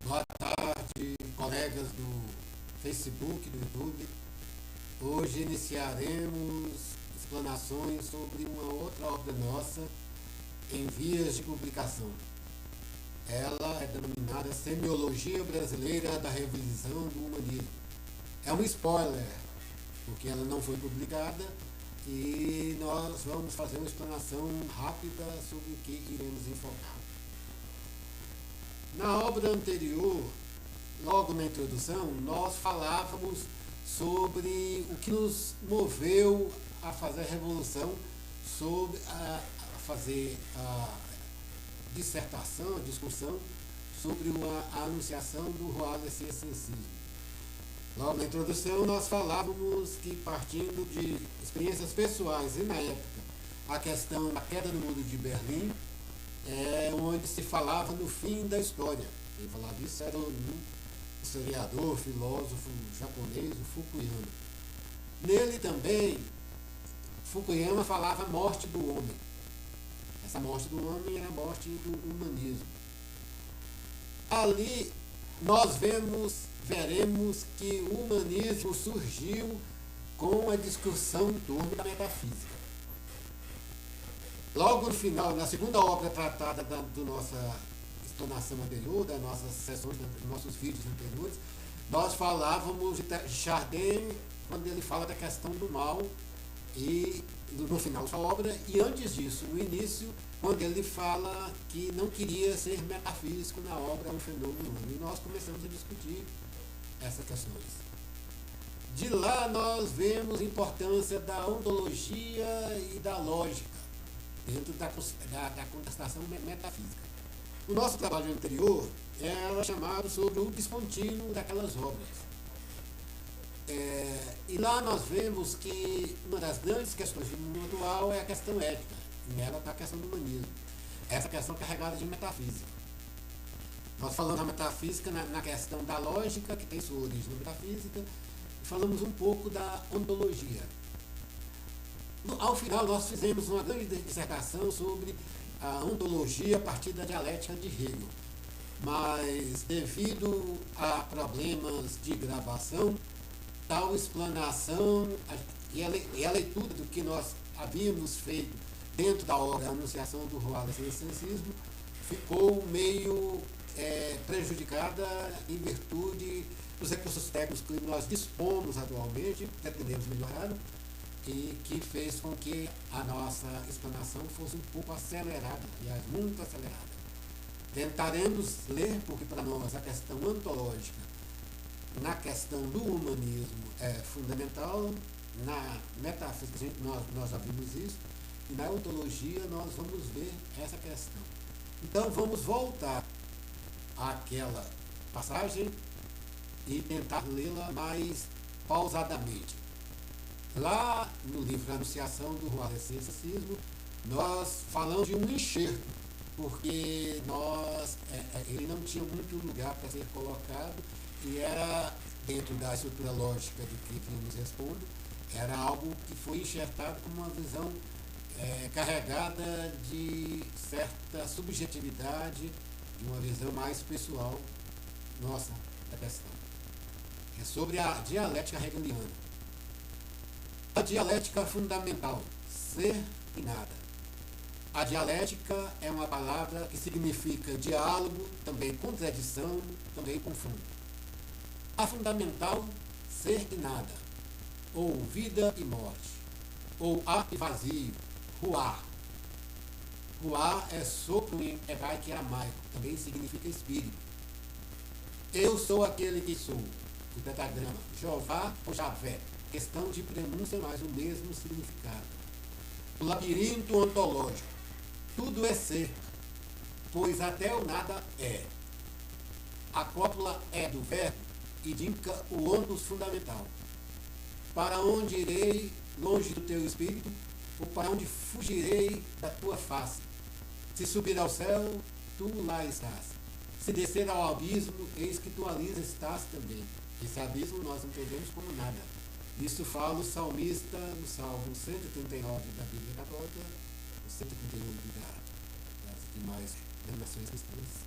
Boa tarde, colegas do Facebook, do YouTube. Hoje iniciaremos explanações sobre uma outra obra nossa em vias de publicação. Ela é denominada Semiologia Brasileira da Revisão do Humanismo. É um spoiler, porque ela não foi publicada e nós vamos fazer uma explanação rápida sobre o que iremos enfocar. Na obra anterior, logo na introdução, nós falávamos sobre o que nos moveu a fazer a revolução, sobre a fazer a dissertação, a discussão sobre a anunciação do roalescencismo. Logo na introdução, nós falávamos que, partindo de experiências pessoais e, na época, a questão da queda do muro de Berlim, onde se falava no fim da história. Quem falava isso era um historiador, filósofo japonês, o Fukuyama. Nele também, Fukuyama falava a morte do homem. Essa morte do homem era a morte do humanismo. Ali nós veremos que o humanismo surgiu com a discussão em torno da metafísica. Logo no final, na segunda obra tratada da nossa explanação anterior, das nossas sessões, dos nossos vídeos anteriores, nós falávamos de Chardin, quando ele fala da questão do mal, e no final da sua obra, e antes disso, no início, quando ele fala que não queria ser metafísico na obra Um Fenômeno Humano. E nós começamos a discutir essas questões. De lá nós vemos a importância da ontologia e da lógica dentro da contestação metafísica. O nosso trabalho anterior era chamado sobre o descontínuo daquelas obras. E lá nós vemos que uma das grandes questões do mundo atual é a questão ética. E nela está a questão do humanismo. Essa questão carregada de metafísica. Nós falamos da metafísica na questão da lógica, que tem sua origem na metafísica, e falamos um pouco da ontologia. Ao final, nós fizemos uma grande dissertação sobre a ontologia a partir da dialética de Hegel. Mas, devido a problemas de gravação, tal explanação e a leitura do que nós havíamos feito dentro da obra Anunciação do Roalescencismo ficou meio prejudicada em virtude dos recursos técnicos que nós dispomos atualmente, pretendemos melhorar, e que fez com que a nossa explanação fosse um pouco acelerada, aliás, muito acelerada. Tentaremos ler, porque para nós a questão ontológica na questão do humanismo é fundamental, na metafísica nós já vimos isso, e na ontologia nós vamos ver essa questão. Então vamos voltar àquela passagem e tentar lê-la mais pausadamente. Lá no livro Anunciação do Roalescencismo, nós falamos de um enxerto, porque ele não tinha muito lugar para ser colocado e era, dentro da estrutura lógica de que vimos expondo, era algo que foi enxertado com uma visão carregada de certa subjetividade, de uma visão mais pessoal nossa da questão. É sobre a dialética hegeliana. A dialética fundamental, ser e nada. A dialética é uma palavra que significa diálogo, também contradição, também confronto. A fundamental, ser e nada, ou vida e morte, ou ar e vazio, ruá. Ruá é sopro em hebraico e aramaico, também significa espírito. Eu sou aquele que sou, o tetragrama, Jeová ou Javé. Questão de pronúncia, mas o mesmo significado. O labirinto ontológico. Tudo é ser, pois até o nada é. A cópula é do verbo e indica o ônus fundamental. Para onde irei, longe do teu espírito, ou para onde fugirei da tua face? Se subir ao céu, tu lá estás. Se descer ao abismo, eis que tu ali estás também. Esse abismo nós entendemos como nada. Isso fala o salmista no Salmo 139 da Bíblia Católica, o 138 das demais denominações cristãs.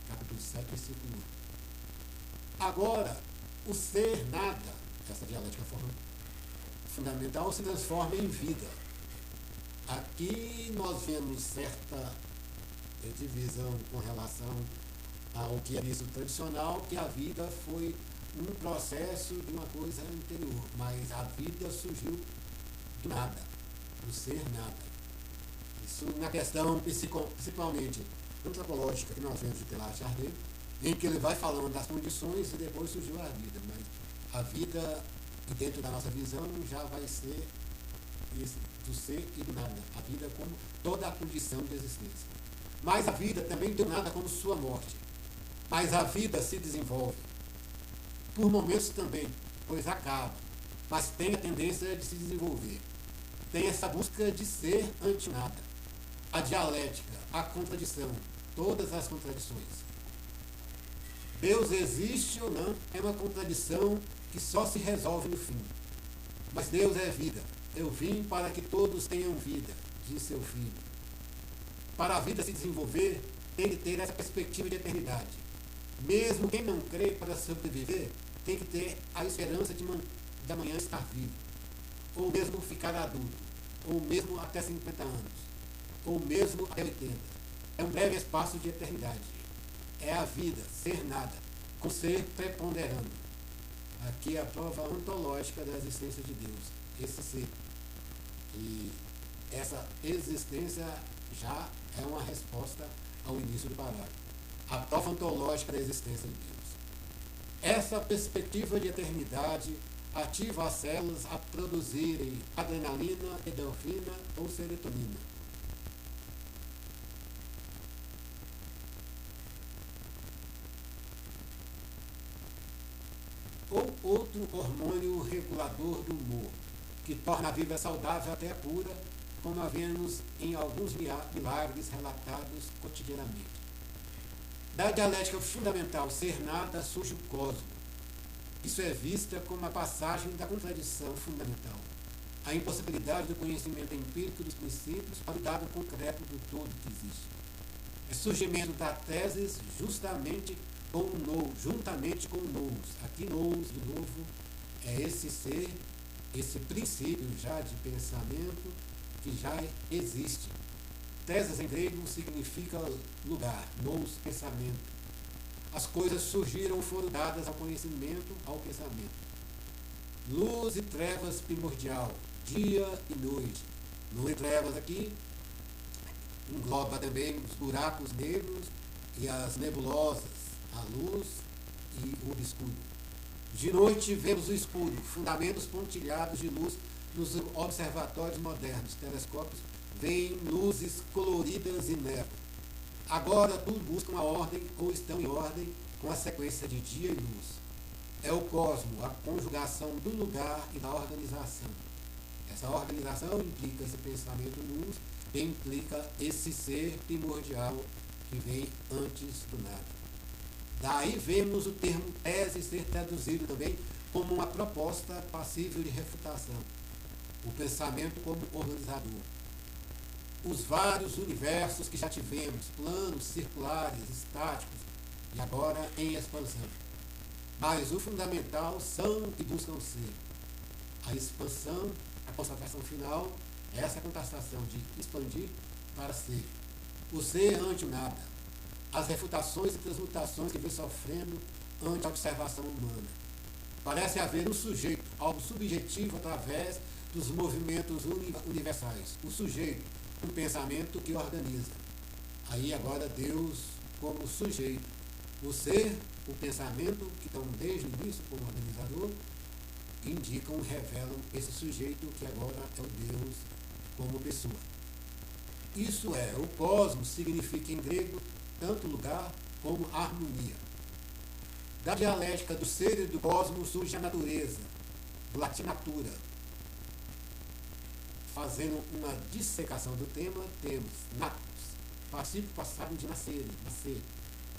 capítulo 7, versículo 1. Agora, o ser nada, essa dialética fundamental, se transforma em vida. Aqui nós vemos certa divisão com relação ao que é visto tradicional, que a vida foi um processo de uma coisa anterior, mas a vida surgiu do nada, do ser nada. Isso na questão principalmente antropológica que nós vemos de Teilhard de Chardin, em que ele vai falando das condições e depois surgiu a vida, mas a vida, dentro da nossa visão, já vai ser do ser e do nada, a vida como toda a condição de existência. Mas a vida também do nada como sua morte. Mas a vida se desenvolve, por momentos também, pois acaba, mas tem a tendência de se desenvolver. Tem essa busca de ser ante nada. A dialética, a contradição, todas as contradições. Deus existe ou não é uma contradição que só se resolve no fim. Mas Deus é vida. Eu vim para que todos tenham vida, disse seu filho. Para a vida se desenvolver, tem que ter essa perspectiva de eternidade. Mesmo quem não crê, para sobreviver, tem que ter a esperança de amanhã estar vivo. Ou mesmo ficar adulto. Ou mesmo até 50 anos. Ou mesmo até 80. É um breve espaço de eternidade. É a vida, ser nada, com ser preponderando. Aqui é a prova ontológica da existência de Deus. Esse ser. E essa existência já é uma resposta ao início do parágrafo. A prova ontológica da existência de Deus. Essa perspectiva de eternidade ativa as células a produzirem adrenalina, endorfina ou serotonina. Ou outro hormônio regulador do humor, que torna a vida saudável até pura, como a vemos em alguns milagres relatados cotidianamente. Da dialética fundamental ser nada surge o cosmo. Isso é vista como a passagem da contradição fundamental, a impossibilidade do conhecimento empírico dos princípios para o dado concreto do todo que existe. É surgimento da tese juntamente com o nous. Aqui nous, de novo, é esse ser, esse princípio já de pensamento que já existe. Teses em grego significa lugar, nous, pensamento. As coisas surgiram, foram dadas ao conhecimento, ao pensamento. Luz e trevas primordial, dia e noite. Luz e trevas aqui engloba também os buracos negros e as nebulosas, a luz e o obscuro. De noite vemos o escuro, fundamentos pontilhados de luz nos observatórios modernos, telescópios, veem luzes coloridas e névoa. Agora tudo buscam a ordem ou estão em ordem com a sequência de dia e luz. É o cosmo, a conjugação do lugar e da organização. Essa organização implica esse pensamento luz e implica esse ser primordial que vem antes do nada. Daí vemos o termo tese ser traduzido também como uma proposta passível de refutação. O pensamento como organizador. Os vários universos que já tivemos, planos, circulares, estáticos, e agora em expansão. Mas o fundamental são e buscam ser. A expansão, a constatação final, é essa constatação de expandir para ser. O ser ante o nada. As refutações e transmutações que vem sofrendo ante a observação humana. Parece haver um sujeito, algo subjetivo através dos movimentos universais. O sujeito, um pensamento que organiza. Aí agora Deus como sujeito. O ser, o pensamento, que estão desde o início como organizador, indicam, revelam esse sujeito que agora é o Deus como pessoa. Isso é, o cosmos significa em grego tanto lugar como harmonia. Da dialética do ser e do cosmos surge a natureza, do latim natura. Fazendo uma dissecação do tema, temos natus, particípio passado de nascer,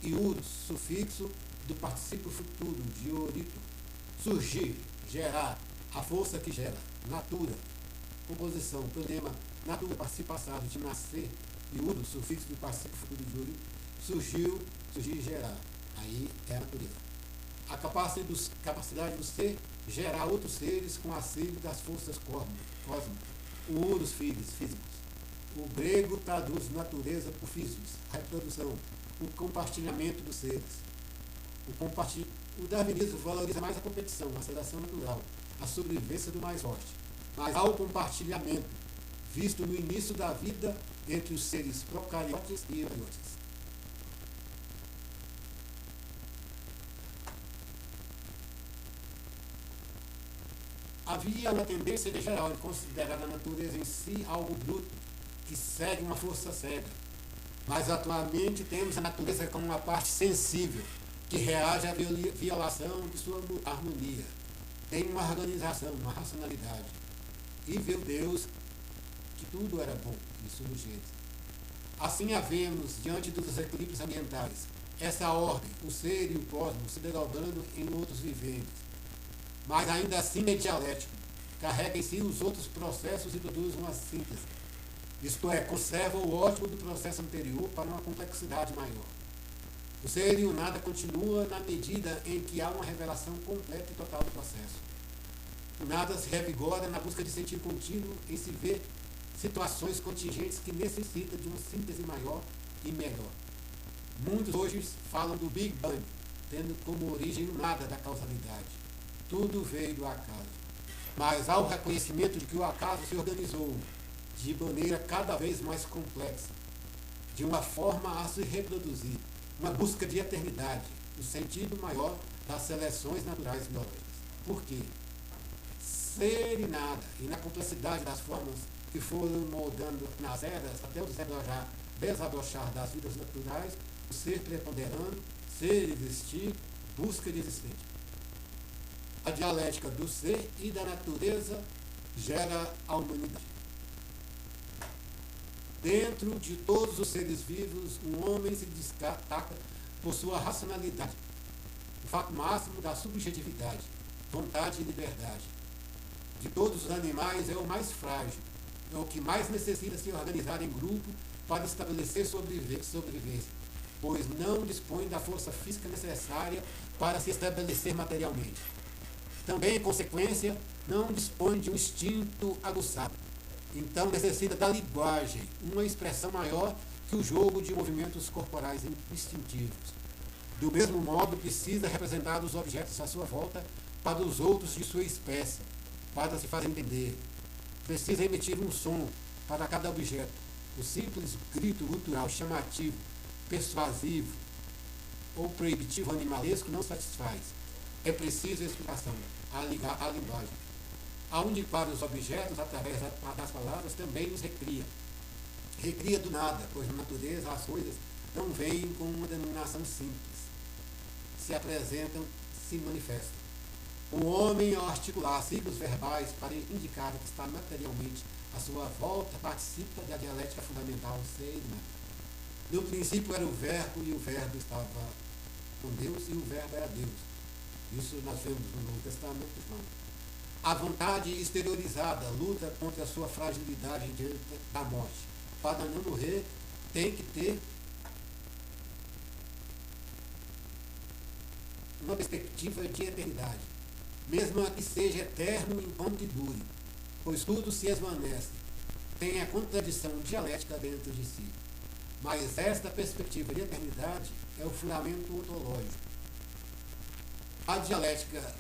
e urus, sufixo do particípio futuro, de orito, surgir, gerar, a força que gera, natura, composição, problema, natura, particípio passado de nascer, e urus, sufixo do particípio futuro de orito, surgiu, surgir e gerar. Aí é a natureza. A capacidade do ser gerar outros seres com auxílio das forças cósmicas, os físicos. O grego traduz natureza por físicos, a reprodução, o compartilhamento dos seres. O darwinismo valoriza mais a competição, a seleção natural, a sobrevivência do mais forte. Mas há o compartilhamento, visto no início da vida entre os seres procariotes e eucariotes. Havia uma tendência geral de considerar a natureza em si algo bruto, que segue uma força cega. Mas atualmente temos a natureza como uma parte sensível, que reage à violação de sua harmonia. Tem uma organização, uma racionalidade. E viu Deus que tudo era bom e surgente. Assim havemos, diante dos equilíbrios ambientais, essa ordem, o ser e o cosmos se desdobrando em outros viventes. Mas ainda assim é dialético, carrega em si os outros processos e produz uma síntese. Isto é, conserva o ótimo do processo anterior para uma complexidade maior. O ser e o nada continua na medida em que há uma revelação completa e total do processo. O nada se revigora na busca de sentido contínuo em se ver situações contingentes que necessitam de uma síntese maior e melhor. Muitos hoje falam do Big Bang, tendo como origem o nada da causalidade. Tudo veio do acaso. Mas há o reconhecimento de que o acaso se organizou de maneira cada vez mais complexa, de uma forma a se reproduzir, uma busca de eternidade, o sentido maior das seleções naturais biológicas. Por quê? Ser e nada, e na complexidade das formas que foram moldando nas eras até o desabrochar das vidas naturais, o ser preponderando, ser existir, busca de existente. A dialética do ser e da natureza gera a humanidade. Dentro de todos os seres vivos, o homem se destaca por sua racionalidade, o fato máximo da subjetividade, vontade e liberdade. De todos os animais é o mais frágil, é o que mais necessita se organizar em grupo para estabelecer sobrevivência, pois não dispõe da força física necessária para se estabelecer materialmente. Também, em consequência, não dispõe de um instinto aguçado. Então necessita da linguagem, uma expressão maior que o jogo de movimentos corporais instintivos. Do mesmo modo, precisa representar os objetos à sua volta para os outros de sua espécie, para se fazer entender. Precisa emitir um som para cada objeto. O simples grito gutural chamativo, persuasivo ou proibitivo animalesco não satisfaz. É preciso explicação, a linguagem. Aonde para os objetos, através das palavras, também os recria. Recria do nada, pois na natureza as coisas não vêm com uma denominação simples. Se apresentam, se manifestam. O homem, ao articular ciclos verbais para indicar que está materialmente à sua volta, participa da dialética fundamental ser e nada. No princípio era o verbo, e o verbo estava com Deus, e o verbo era Deus. Isso nós vemos no Novo Testamento, João. A vontade exteriorizada luta contra a sua fragilidade diante da morte. Para não morrer, tem que ter uma perspectiva de eternidade, mesmo a que seja eterno enquanto dure, pois tudo se esvanece. Tem a contradição dialética dentro de si. Mas esta perspectiva de eternidade é o fundamento ontológico. A dialética,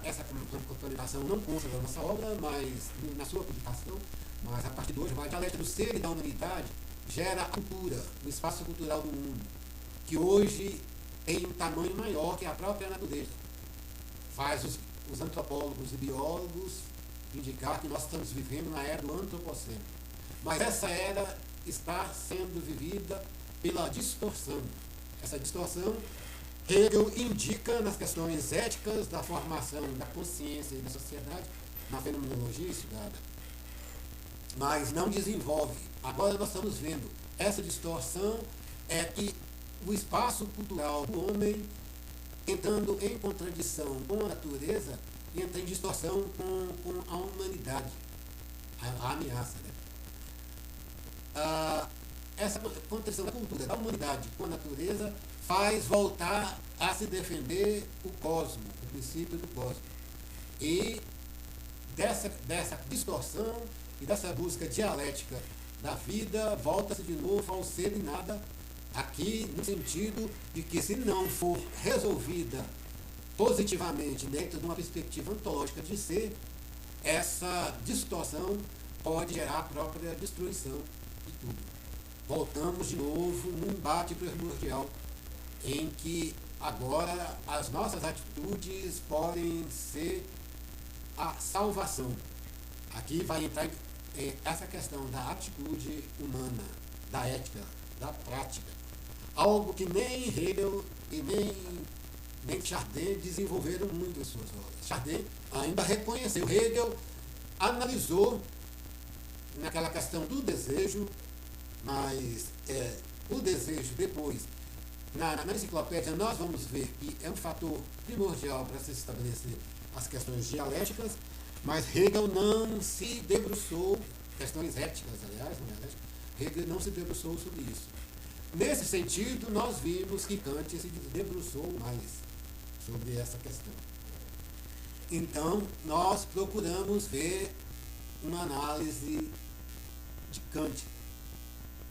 essa contaminação não consta da nossa obra, mas na sua publicação, mas a partir de hoje, a dialética do ser e da humanidade gera a cultura, o espaço cultural do mundo, que hoje tem um tamanho maior que a própria natureza. Faz os antropólogos e biólogos indicar que nós estamos vivendo na era do antropoceno. Mas essa era está sendo vivida pela distorção. Essa distorção Hegel indica nas questões éticas da formação da consciência e da sociedade, na fenomenologia estudada, mas não desenvolve. Agora nós estamos vendo essa distorção, é que o espaço cultural do homem entrando em contradição com a natureza, entra em distorção com a humanidade, a ameaça. Né? Essa contradição da cultura, da humanidade com a natureza faz voltar a se defender o cosmo, o princípio do cosmo. E dessa distorção e dessa busca dialética da vida, volta-se de novo ao ser e nada, aqui no sentido de que, se não for resolvida positivamente dentro de uma perspectiva ontológica de ser, essa distorção pode gerar a própria destruição de tudo. Voltamos de novo num embate primordial em que agora as nossas atitudes podem ser a salvação. Aqui vai entrar essa questão da atitude humana, da ética, da prática. Algo que nem Hegel e nem Chardin desenvolveram muito em suas obras. Chardin ainda reconheceu. Hegel analisou naquela questão do desejo, mas o desejo depois, na enciclopédia, nós vamos ver que é um fator primordial para se estabelecer as questões dialéticas, mas Hegel não se debruçou, questões éticas, aliás, não é ética, Hegel não se debruçou sobre isso. Nesse sentido, nós vimos que Kant se debruçou mais sobre essa questão. Então, nós procuramos ver uma análise de Kant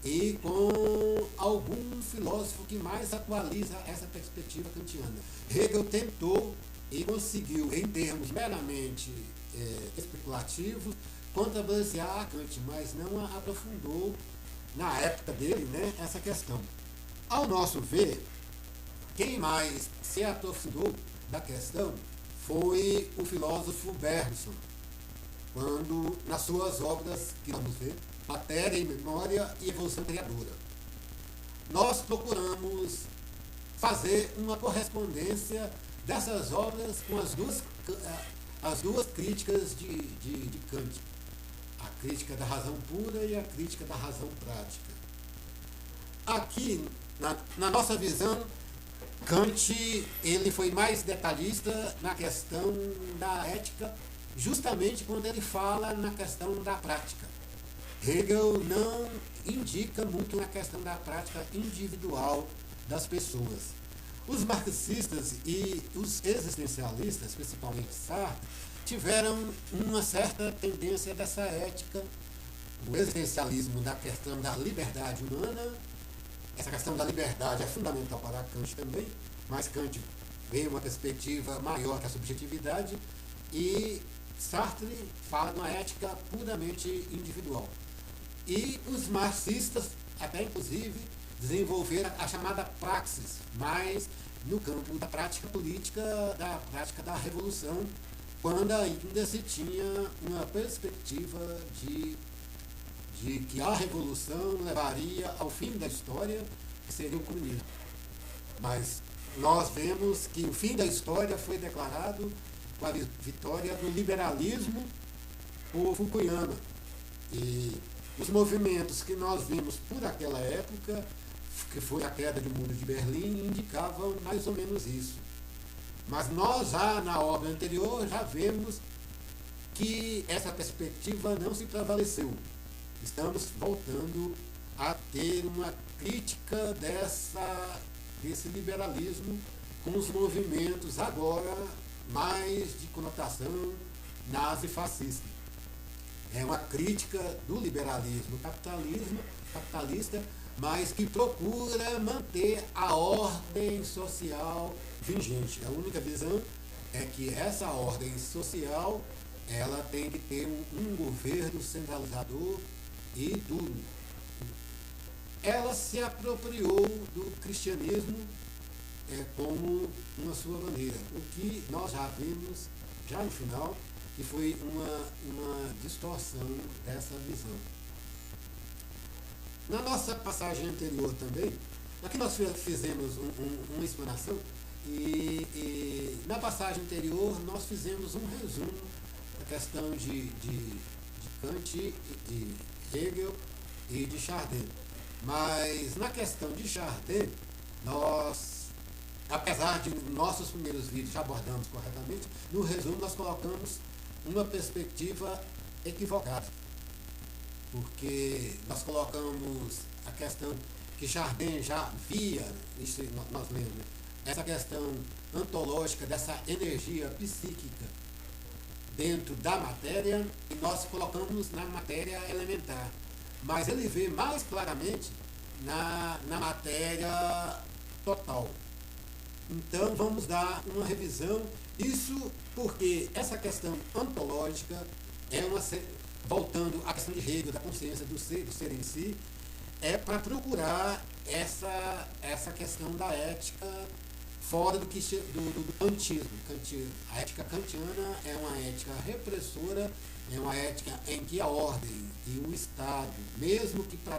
e com algum filósofo que mais atualiza essa perspectiva kantiana. Hegel tentou e conseguiu, em termos meramente especulativos, contrabalancear a Kant, mas não a aprofundou na época dele, né, essa questão. Ao nosso ver, quem mais se aprofundou da questão foi o filósofo Bergson, quando, nas suas obras, que vamos ver, Matéria e Memória e Evolução Criadora. Nós procuramos fazer uma correspondência dessas obras com as duas críticas de Kant, a crítica da razão pura e a crítica da razão prática. Aqui, na nossa visão, Kant ele foi mais detalhista na questão da ética, justamente quando ele fala na questão da prática. Hegel não indica muito na questão da prática individual das pessoas. Os marxistas e os existencialistas, principalmente Sartre, tiveram uma certa tendência dessa ética, o existencialismo da questão da liberdade humana. Essa questão da liberdade é fundamental para Kant também, mas Kant veio uma perspectiva maior que a subjetividade, e Sartre fala de uma ética puramente individual. E os marxistas, até inclusive, desenvolveram a chamada praxis, mas no campo da prática política, da prática da revolução, quando ainda se tinha uma perspectiva de que a revolução levaria ao fim da história, que seria o comunismo. Mas nós vemos que o fim da história foi declarado com a vitória do liberalismo por Fukuyama. E os movimentos que nós vimos por aquela época, que foi a queda do Muro de Berlim, indicavam mais ou menos isso. Mas nós, já na obra anterior, já vemos que essa perspectiva não se prevaleceu. Estamos voltando a ter uma crítica desse liberalismo com os movimentos agora mais de conotação nazi-fascista. É uma crítica do liberalismo capitalista, mas que procura manter a ordem social vigente. A única visão é que essa ordem social ela tem que ter um governo centralizador e duro. Ela se apropriou do cristianismo como uma sua maneira, o que nós já vimos já no final, que foi uma distorção dessa visão. Na nossa passagem anterior também, aqui nós fizemos uma explanação, e na passagem anterior nós fizemos um resumo da questão de Kant, de Hegel e de Chardin. Mas na questão de Chardin, nós, apesar de nossos primeiros vídeos já abordamos corretamente, no resumo nós colocamos uma perspectiva equivocada. Porque nós colocamos a questão que Chardin já via, isso nós lemos, essa questão ontológica dessa energia psíquica dentro da matéria e nós colocamos na matéria elementar. Mas ele vê mais claramente na matéria total. Então vamos dar uma revisão. Isso porque essa questão ontológica é voltando à questão de Hegel, da consciência do ser em si, é para procurar essa questão da ética fora do kantismo. A ética kantiana é uma ética repressora, é uma ética em que a ordem e o Estado, mesmo que para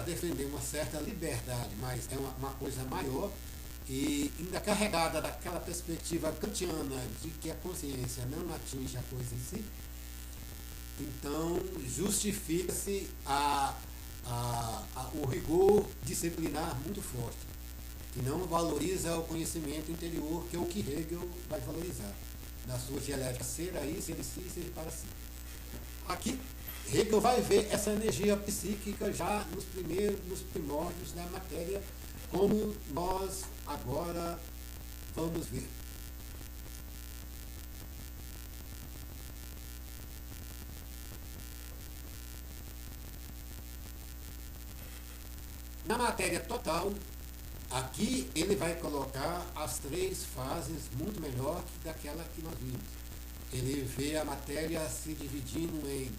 defender uma certa liberdade, mas é uma coisa maior, e ainda carregada daquela perspectiva kantiana de que a consciência não atinge a coisa em si, então justifica-se o rigor disciplinar muito forte, que não valoriza o conhecimento interior, que é o que Hegel vai valorizar, na sua dialética ser aí, ser em si e ser para si. Aqui, Hegel vai ver essa energia psíquica já nos primórdios da matéria, como nós agora vamos ver. Na matéria total, aqui ele vai colocar as três fases muito melhor que daquela que nós vimos. Ele vê a matéria se dividindo em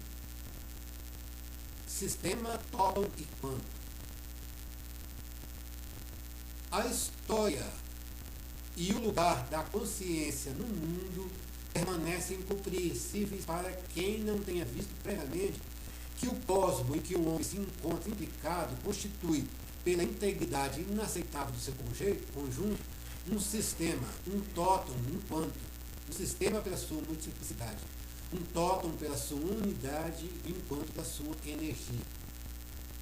sistema, tóton e quanto. A história e o lugar da consciência no mundo permanecem incompreensíveis para quem não tenha visto previamente que o cosmo em que o homem se encontra implicado constitui, pela integridade inaceitável do seu conjunto, um sistema, um tóton, um quanto. Um sistema pela sua multiplicidade, um tóton pela sua unidade e um quanto pela sua energia.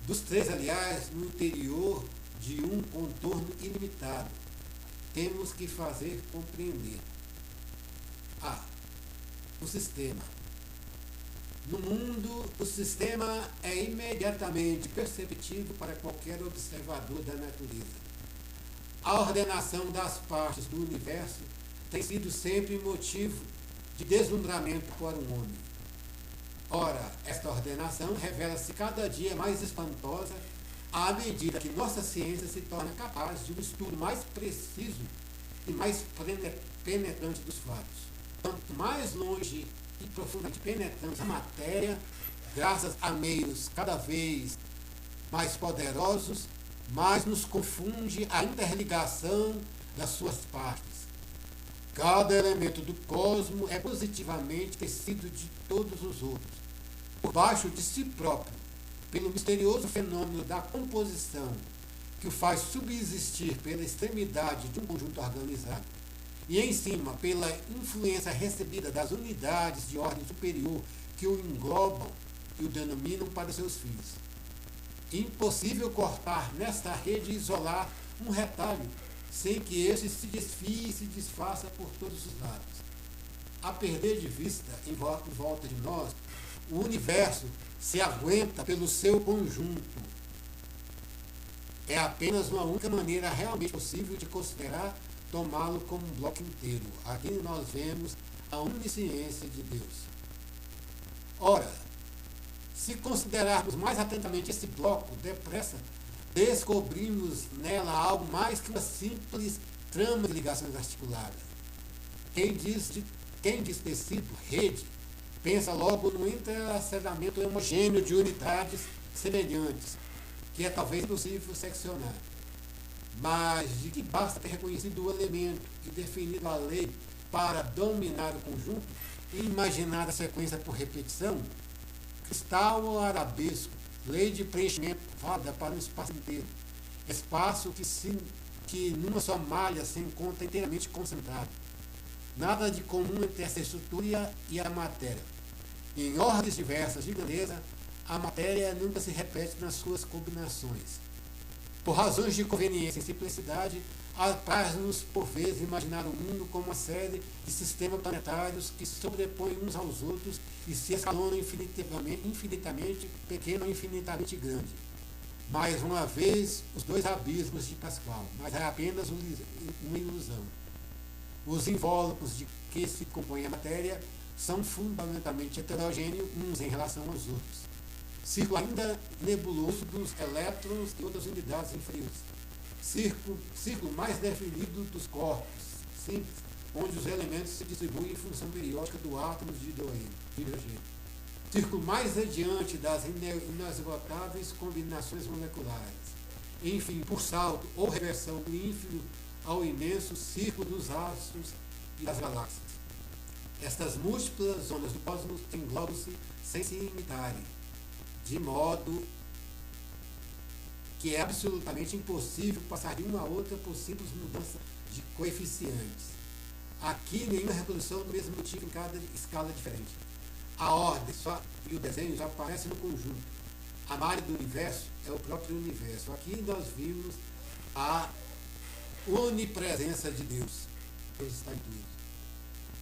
Dos três, aliás, no interior de um contorno ilimitado, temos que fazer compreender o sistema. No mundo, o sistema é imediatamente perceptível para qualquer observador da natureza. A ordenação das partes do universo tem sido sempre motivo de deslumbramento para o homem. Ora, esta ordenação revela-se cada dia mais espantosa à medida que nossa ciência se torna capaz de um estudo mais preciso e mais penetrante dos fatos. Quanto mais longe e profundamente penetramos a matéria, graças a meios cada vez mais poderosos, mais nos confunde a interligação das suas partes. Cada elemento do cosmo é positivamente tecido de todos os outros, por baixo de si próprio, pelo misterioso fenômeno da composição, que o faz subsistir pela extremidade de um conjunto organizado, e em cima, pela influência recebida das unidades de ordem superior que o englobam e o denominam para seus fins. Impossível cortar nesta rede e isolar um retalho, sem que este se desfie e se desfaça por todos os lados. A perder de vista, em volta de nós, o universo se aguenta pelo seu conjunto. É apenas uma única maneira realmente possível de considerar tomá-lo como um bloco inteiro. Aqui nós vemos a onisciência de Deus. Ora, se considerarmos mais atentamente esse bloco, depressa, descobrimos nela algo mais que uma simples trama de ligações articuladas. Quem diz tecido, rede, pensa logo no interlaçamento homogêneo de unidades semelhantes, que é talvez impossível seccionar. Mas de que basta ter reconhecido o elemento e definido a lei para dominar o conjunto e imaginar a sequência por repetição? Cristal ou arabesco, lei de preenchimento válida para o espaço inteiro. Espaço que numa só malha se encontra inteiramente concentrado. Nada de comum entre essa estrutura e a matéria. Em ordens diversas de grandeza, a matéria nunca se repete nas suas combinações. Por razões de conveniência e simplicidade, apraz-nos por vezes imaginar o mundo como uma série de sistemas planetários que se sobrepõem uns aos outros e se escalonam infinitamente pequeno ou infinitamente grande. mais uma vez os dois abismos de Pascal, mas é apenas uma ilusão. Os invólucros de que se compõe a matéria são fundamentalmente heterogêneos uns em relação aos outros. Círculo ainda nebuloso dos elétrons e outras unidades inferiores. Círculo mais definido dos corpos simples, onde os elementos se distribuem em função periódica do átomo de hidrogênio. Círculo mais adiante das inesgotáveis combinações moleculares. Enfim, por salto ou reversão do ínfimo ao imenso círculo dos astros e das galáxias. Estas múltiplas zonas do cosmos englobam-se sem se imitarem, de modo que é absolutamente impossível passar de uma a outra por simples mudança de coeficientes. Aqui, nenhuma reprodução do mesmo tipo em cada escala diferente. A ordem e o desenho já aparecem no conjunto. A malha do universo é o próprio universo. Aqui nós vimos a onipresença de Deus. Deus está em tudo.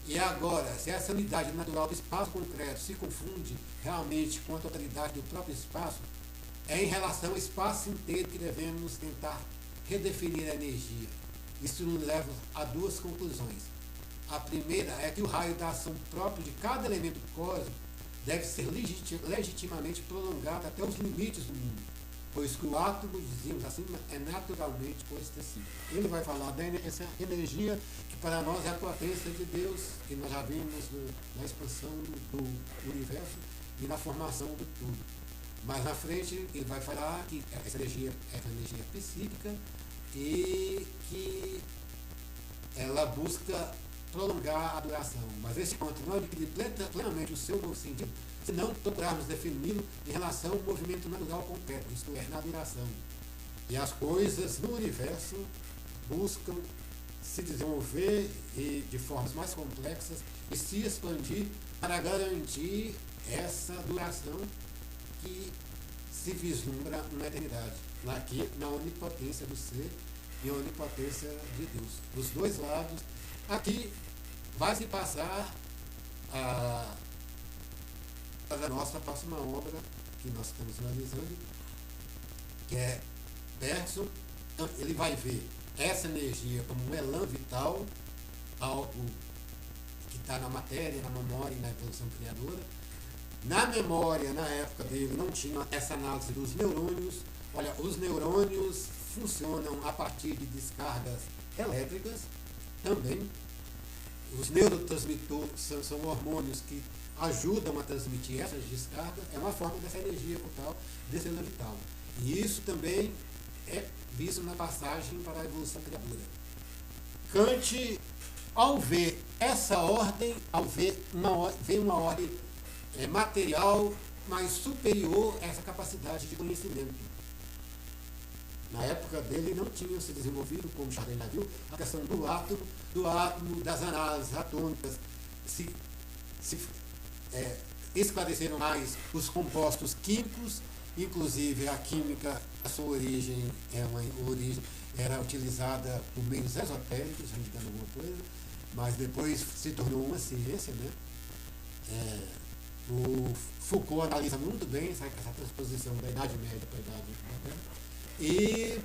E agora, se essa unidade natural do espaço concreto se confunde realmente com a totalidade do próprio espaço, é em relação ao espaço inteiro que devemos tentar redefinir a energia. Isso nos leva a duas conclusões. A primeira é que o raio da ação próprio de cada elemento cósmico deve ser legitimamente prolongado até os limites do mundo, pois que o átomo, dizíamos assim, é naturalmente coextensivo. Ele vai falar dessa energia que para nós é a potência de Deus, que nós já vimos na expansão do universo e na formação do tudo. Mais na frente ele vai falar que essa energia é uma energia psíquica e que ela busca prolongar a duração. Mas esse ponto não adquire plenamente o seu novo sentido se não procurarmos defini-lo em relação ao movimento natural concreto, isto é, na duração. E as coisas no universo buscam se desenvolver de formas mais complexas e se expandir para garantir essa duração que se vislumbra na eternidade, aqui na onipotência do ser e a onipotência de Deus. Dos dois lados, aqui vai se passar a nossa próxima obra, que nós estamos analisando, que é Bergson. Então, ele vai ver essa energia como um elan vital, algo que está na matéria, na memória e na evolução criadora. Na memória, na época dele, não tinha essa análise dos neurônios. Olha, os neurônios funcionam a partir de descargas elétricas também. Os neurotransmitores são hormônios que ajudam a transmitir essas descargas. É uma forma dessa energia vital, desse elan vital. E isso também é visto na passagem para a evolução criadora. Kant, ao ver essa ordem, vê uma ordem material, mas superior a essa capacidade de conhecimento. Na época dele não tinha se desenvolvido, como Chardin já viu, a questão do átomo, das análises atômicas, se esclareceram mais os compostos químicos, inclusive a química, a sua origem era utilizada por meios esotéricos, indicando alguma coisa, mas depois se tornou uma ciência, né? O Foucault analisa muito bem essa transposição da Idade Média para a Idade Moderna. E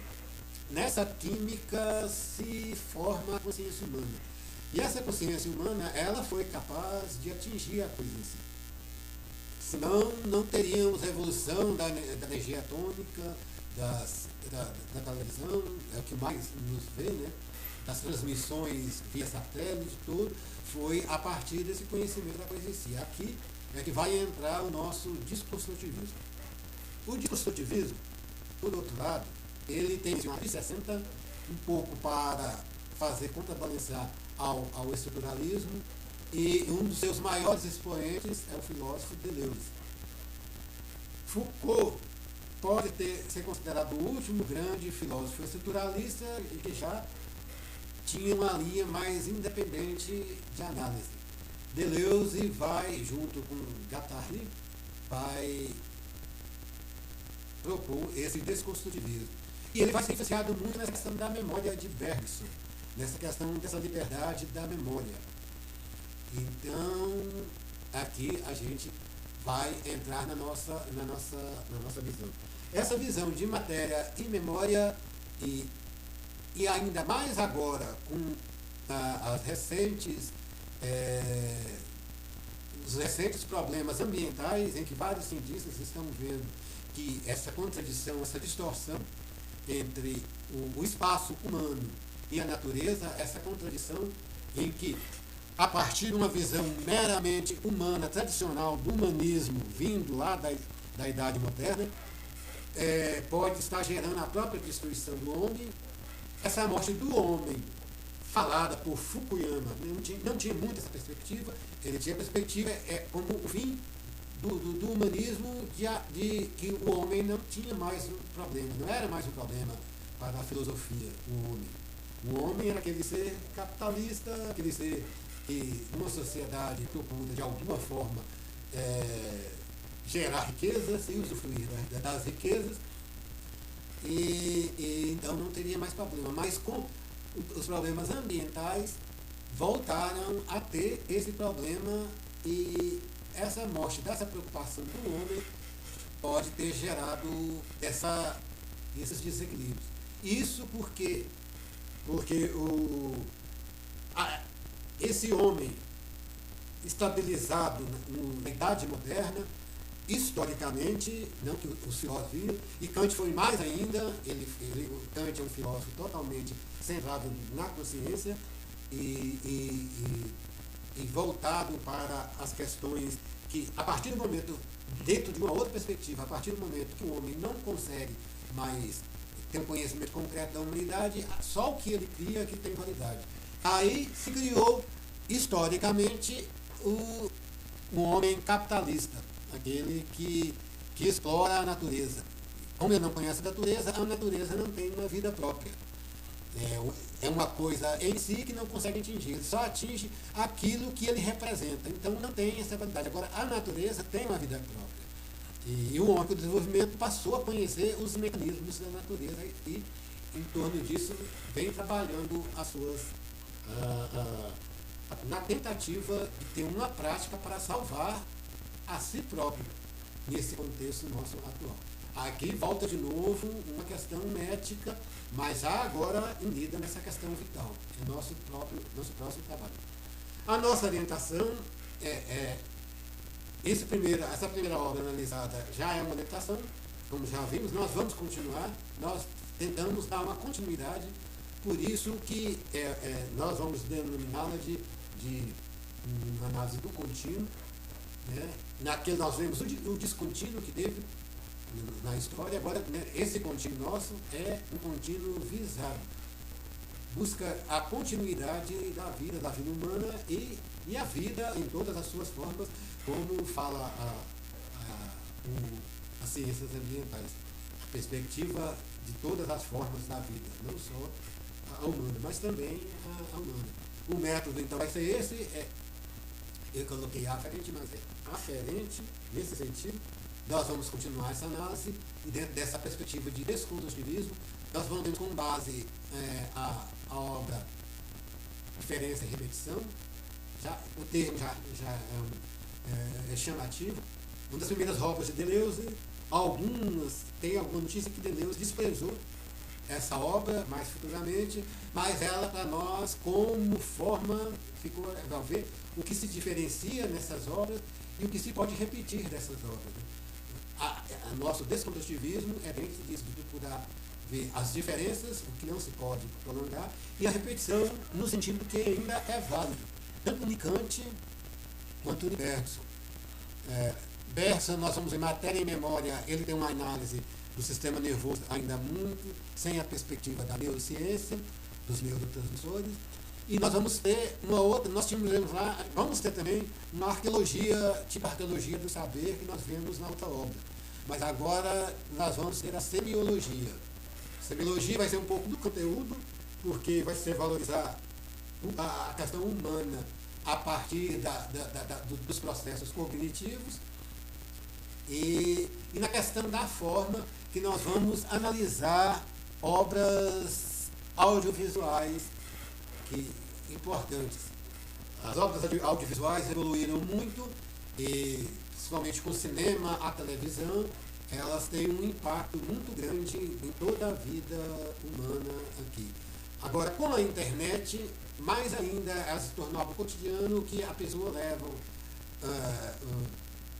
nessa química se forma a consciência humana. E essa consciência humana, ela foi capaz de atingir a coisa em si. Senão, não teríamos a evolução da energia atômica, da televisão, é o que mais nos vê, né? Das transmissões via satélite, tudo, foi a partir desse conhecimento da coisa em si. Aqui é que vai entrar o nosso disconstrutivismo. O disconstrutivismo, por outro lado, ele tem uma 360 um pouco para fazer contrabalançar ao estruturalismo, e um dos seus maiores expoentes é o filósofo Deleuze. Foucault pode ser considerado o último grande filósofo estruturalista e que já tinha uma linha mais independente de análise. Deleuze vai, junto com Guattari, vai propor esse desconstrutivismo. E ele vai ser influenciado muito nessa questão da memória de Bergson, nessa questão dessa liberdade da memória. Então, aqui a gente vai entrar na nossa visão. essa visão de matéria e memória, e ainda mais agora com as recentes, os recentes problemas ambientais, em que vários cientistas estão vendo que essa contradição, essa distorção entre o espaço humano e a natureza, essa contradição em que, a partir de uma visão meramente humana, tradicional, do humanismo, vindo lá da Idade Moderna, pode estar gerando a própria destruição do homem. Essa morte do homem, falada por Fukuyama, não tinha muito essa perspectiva. Ele tinha a perspectiva como o fim do humanismo, de que o homem não tinha mais um problema, não era mais um problema para a filosofia, o homem. O homem era aquele ser capitalista, aquele ser que, numa sociedade, procura de alguma forma gerar riquezas e usufruir das riquezas, e então não teria mais problema. Mas com os problemas ambientais voltaram a ter esse problema, e essa morte dessa preocupação do homem pode ter gerado esses desequilíbrios. Isso porque esse homem estabilizado na Idade Moderna, historicamente, não que os filósofos viram, e Kant foi mais ainda, Kant é um filósofo totalmente centrado na consciência e voltado para as questões que, a partir do momento, dentro de uma outra perspectiva, a partir do momento que o homem não consegue mais ter um conhecimento concreto da humanidade, só o que ele cria que tem validade. Aí se criou, historicamente, um homem capitalista, aquele que explora a natureza. Como ele não conhece a natureza não tem uma vida própria. É uma coisa em si que não consegue atingir, ele só atinge aquilo que ele representa, então não tem essa validade. Agora, a natureza tem uma vida própria. E o homem, com o desenvolvimento, passou a conhecer os mecanismos da natureza e, em torno disso, vem trabalhando as suas... na tentativa de ter uma prática para salvar a si próprio nesse contexto nosso atual. Aqui volta de novo uma questão ética, mas agora unida nessa questão vital, é nosso próximo trabalho. A nossa orientação essa primeira obra analisada já é uma orientação, como já vimos, nós vamos continuar, nós tentamos dar uma continuidade, por isso que nós vamos denominá-la de uma análise do contínuo, né? Naquele nós vemos o descontínuo que teve na história, agora, né, esse contínuo nosso é um contínuo visado, busca a continuidade da vida humana e a vida em todas as suas formas, como fala as ciências ambientais, a perspectiva de todas as formas da vida, não só a humana, mas também a humana. O método, então, vai ser esse, eu coloquei aferente, mas é aferente nesse sentido. Nós vamos continuar essa análise, e dentro dessa perspectiva de desconstrutivismo, nós vamos ter como base a obra Diferença e Repetição. O termo já é chamativo. Uma das primeiras obras de Deleuze, tem alguma notícia que Deleuze desprezou essa obra mais futuramente, mas ela, para nós, como forma, ficou a ver o que se diferencia nessas obras e o que se pode repetir dessas obras. Nosso desconstrutivismo é dentro disso, de procurar ver as diferenças, o que não se pode prolongar, e a repetição no sentido que ainda é válido, tanto em Kant quanto em Bergson. Bergson, nós vamos ver Matéria e Memória, ele tem uma análise do sistema nervoso ainda muito sem a perspectiva da neurociência, dos neurotransmissores, e nós vamos ter uma outra, vamos ter também uma arqueologia, tipo arqueologia do saber que nós vemos na outra obra. Mas agora nós vamos ter a semiologia. A semiologia vai ser um pouco do conteúdo, porque vai ser valorizar a questão humana a partir dos processos cognitivos, e na questão da forma que nós vamos analisar obras audiovisuais importantes. As obras audiovisuais evoluíram muito, e principalmente com o cinema, a televisão, elas têm um impacto muito grande em toda a vida humana aqui. Agora, com a internet, mais ainda, ela se tornou algo cotidiano que a pessoa leva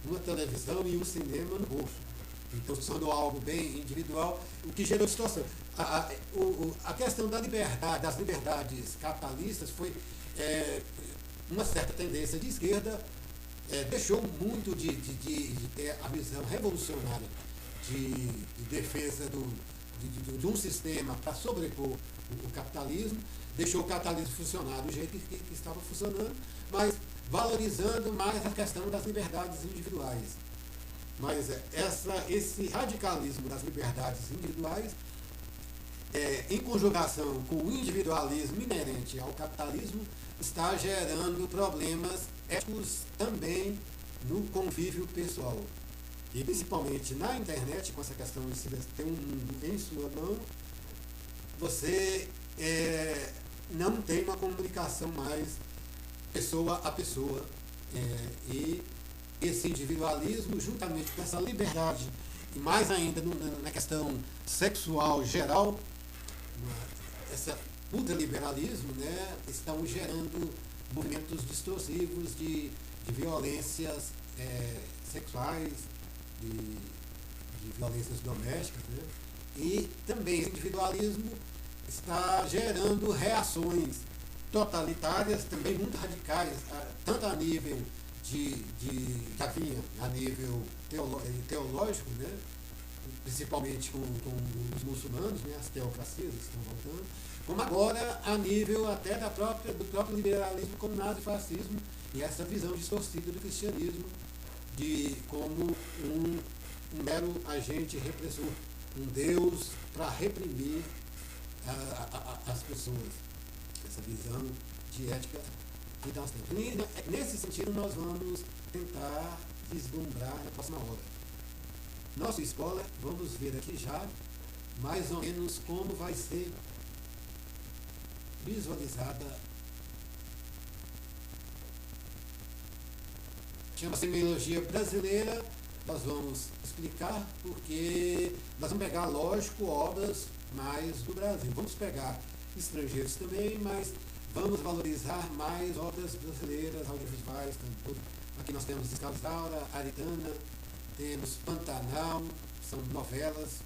uma televisão e um cinema no bolso. Então, sendo algo bem individual, o que gerou distorção. A questão da liberdade, das liberdades capitalistas foi uma certa tendência de esquerda, deixou muito de ter a visão revolucionária de defesa de um sistema para sobrepor o capitalismo, deixou o capitalismo funcionar do jeito que estava funcionando, mas valorizando mais a questão das liberdades individuais. Mas esse radicalismo das liberdades individuais, em conjugação com o individualismo inerente ao capitalismo, está gerando problemas éticos também no convívio pessoal. E principalmente na internet, com essa questão de ter um mundo em sua mão, você não tem uma comunicação mais pessoa a pessoa. E esse individualismo, juntamente com essa liberdade, e mais ainda na questão sexual geral, esse ultraliberalismo, né, estão gerando movimentos distorcivos de violências sexuais, de violências domésticas, né? E também esse individualismo está gerando reações totalitárias, também muito radicais, tanto a nível a nível teológico, né? Principalmente com os muçulmanos, né? As teocracias estão voltando, como agora a nível até do próprio liberalismo como nazifascismo e essa visão distorcida do cristianismo como um mero agente repressor, um Deus para reprimir as pessoas. Essa visão de ética que nós temos. E nesse sentido, nós vamos tentar vislumbrar na próxima obra. Nossa escola, vamos ver aqui já, mais ou menos como vai ser visualizada. Chama-se Semiologia Brasileira. Nós vamos explicar porque nós vamos pegar, lógico, obras mais do Brasil. Vamos pegar estrangeiros também, mas vamos valorizar mais obras brasileiras, audiovisuais. Aqui nós temos Escalzaura, Aritana, temos Pantanal, são novelas.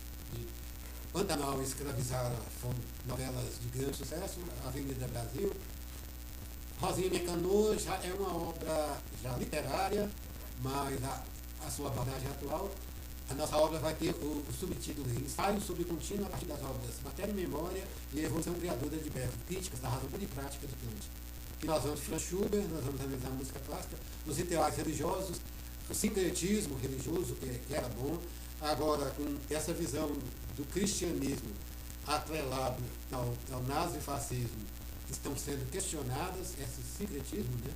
Pantanal e Escravizara foram novelas de grande sucesso, Avenida Brasil. Rosinha Mecanô já é uma obra já literária, mas a sua abordagem atual. A nossa obra vai ter o subtítulo Ensaio sobre Contínuo a partir das obras Matéria e Memória e Evolução Criadora de Beckett, Críticas da Razão Pura e Prática de Kant. Que nós vamos de Franz Schubert, nós vamos analisar a música clássica, os rituais religiosos, o sincretismo religioso, que era bom. Agora, com essa visão do cristianismo atrelado ao nazifascismo, estão sendo questionadas, esse sincretismo, né?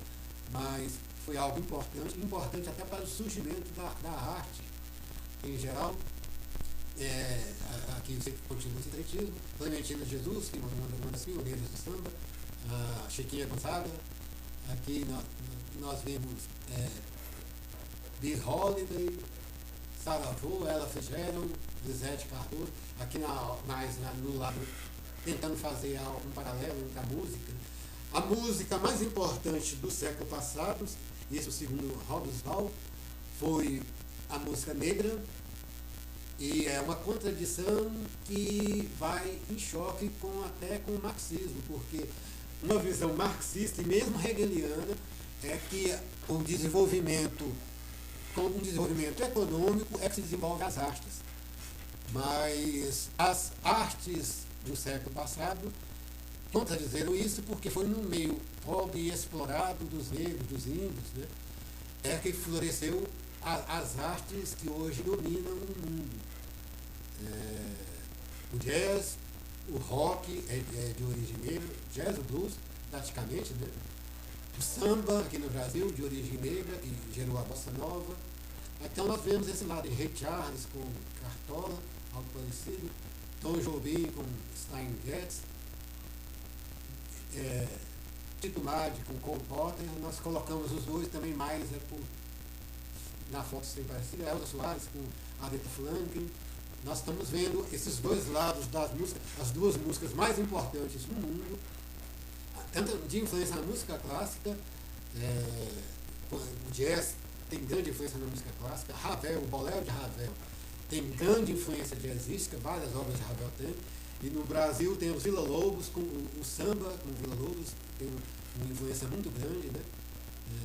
Mas foi algo importante até para o surgimento da arte em geral. Aqui você continua o sincretismo, Clementina Jesus, que é uma das pioneiras do samba, a Chiquinha Gonzaga. Aqui nós vimos Billie Holiday, Saravô, Ella Fitzgerald, Lisete Cardoso, aqui no lado, tentando fazer um paralelo entre a música. A música mais importante do século passado, isso segundo Hobsbawm, foi a música negra, e é uma contradição que vai em choque até com o marxismo, porque uma visão marxista e mesmo hegeliana é que com um desenvolvimento econômico é que se desenvolve as artes. Mas as artes do século passado contradizeram isso porque foi no meio pobre e explorado dos negros, dos índios, né, que floresceu as artes que hoje dominam o mundo. O jazz, o rock é de origem negra, jazz, o blues, praticamente, né? O samba, aqui no Brasil, de origem negra, e gerou a bossa nova. Então nós vemos esse lado, Ray Charles com Cartola, algo parecido, Tom Jobim com Stan Getz, Tito Madi com Cole Porter. Nós colocamos os dois também mais na foto sem parecida, Elza Soares com Aretha Franklin. Nós estamos vendo esses dois lados das músicas, as duas músicas mais importantes do mundo, tanto de influência na música clássica, o jazz tem grande influência na música clássica, Ravel, o bolero de Ravel tem grande influência jazzística, várias obras de Ravel tem, e no Brasil tem os Villa Lobos, com o samba com o Villa Lobos, tem uma influência muito grande, né?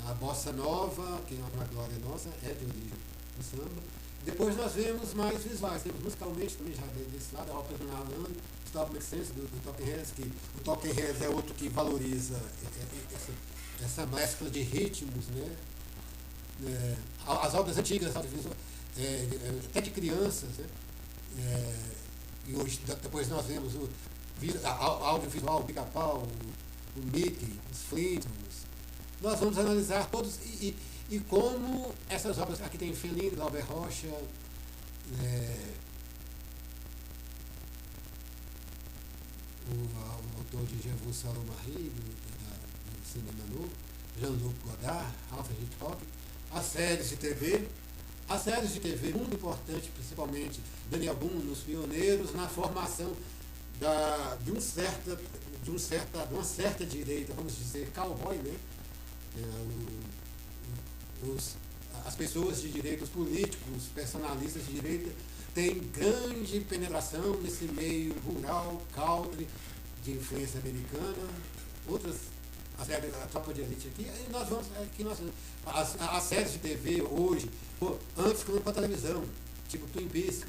A bossa nova, que é uma glória nossa, é de origem do samba. Depois nós vemos mais visuais, temos musicalmente também já desse lado, a ópera do Nalando, Stop Make Sense, do Talking Heads, que o Talking Heads é outro que valoriza essa mescla de ritmos, né? As obras antigas, até de crianças, né? E hoje, depois nós vemos o audiovisual, o Pica-Pau, o Mickey, os Flintstones. Nós vamos analisar todos e como essas obras, aqui tem Fellini, Glauber Rocha, o autor de Je vous salue Marie, do cinema novo, Jean-Luc Godard, Alfred Hitchcock, as séries de TV. As séries de TV, muito importante, principalmente Daniel Boone, nos pioneiros, na formação de uma certa direita, vamos dizer, cowboy, né? As pessoas de direita, os políticos, os personalistas de direita, têm grande penetração nesse meio rural, country, de influência americana, outras, a tropa de elite aqui, e nós vamos, as séries de TV hoje, antes com a televisão, tipo Twin Peaks,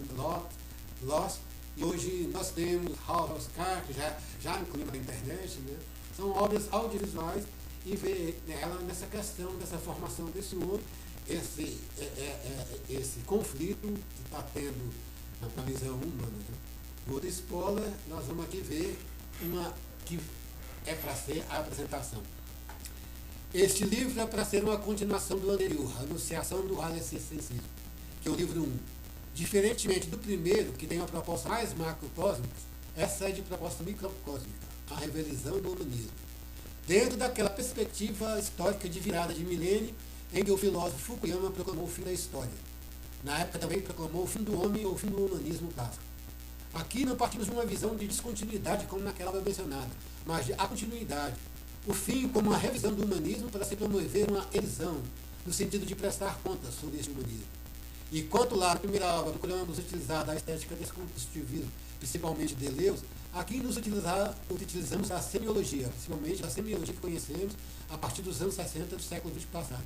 Lost, e hoje nós temos House of Cards, já no clima da internet, né? São obras audiovisuais e ver ela nessa questão, dessa formação desse homem, esse conflito que está tendo na visão humana. Né? Outra escola, nós vamos aqui ver uma que é para ser a apresentação. Este livro é para ser uma continuação do anterior, a Anunciação do Raleigh-Sensível, que é o livro 1. Diferentemente do primeiro, que tem uma proposta mais macrocósmica, essa é de proposta microcósmica, a revelação do humanismo. Dentro daquela perspectiva histórica de virada de milênio, em que o filósofo Fukuyama proclamou o fim da história. Na época também proclamou o fim do homem ou o fim do humanismo clássico. Aqui não partimos de uma visão de descontinuidade, como naquela mencionada, mas de a continuidade. O fim como uma revisão do humanismo para se promover uma elisão, no sentido de prestar contas sobre este humanismo. E quanto lá, na primeira aula, procuramos utilizar a estética desse construtivismo, principalmente de Deleuze, aqui nos utilizamos da semiologia, principalmente da semiologia que conhecemos a partir dos anos 60 do século XX passado,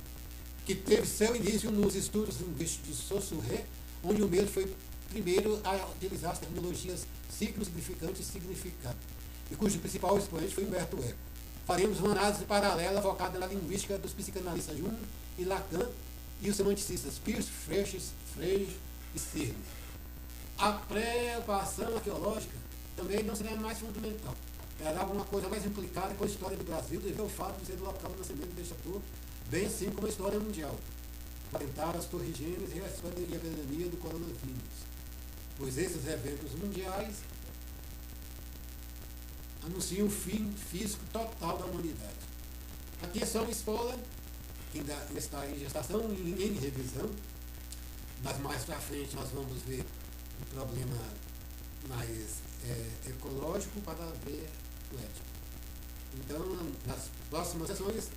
que teve seu início nos estudos linguísticos de Saussure, onde o mesmo foi primeiro a utilizar as terminologias signo, significante e significado, e cujo principal expoente foi Humberto Eco. Faremos uma análise paralela focada na linguística dos psicanalistas Jung e Lacan e os semanticistas Peirce, Frege e Searle. A preocupação arqueológica também não seria mais fundamental. Era alguma coisa mais implicada com a história do Brasil devido ao fato de ser do local do nascimento deste ator, bem assim como a história mundial. Patentar as torres gêmeas e a epidemia do coronavírus. Pois esses eventos mundiais anunciam o fim físico total da humanidade. Aqui é só uma escola que ainda está em gestação e em revisão, mas mais para frente nós vamos ver um problema mais ecológico para ver o ético. Então, nas próximas sessões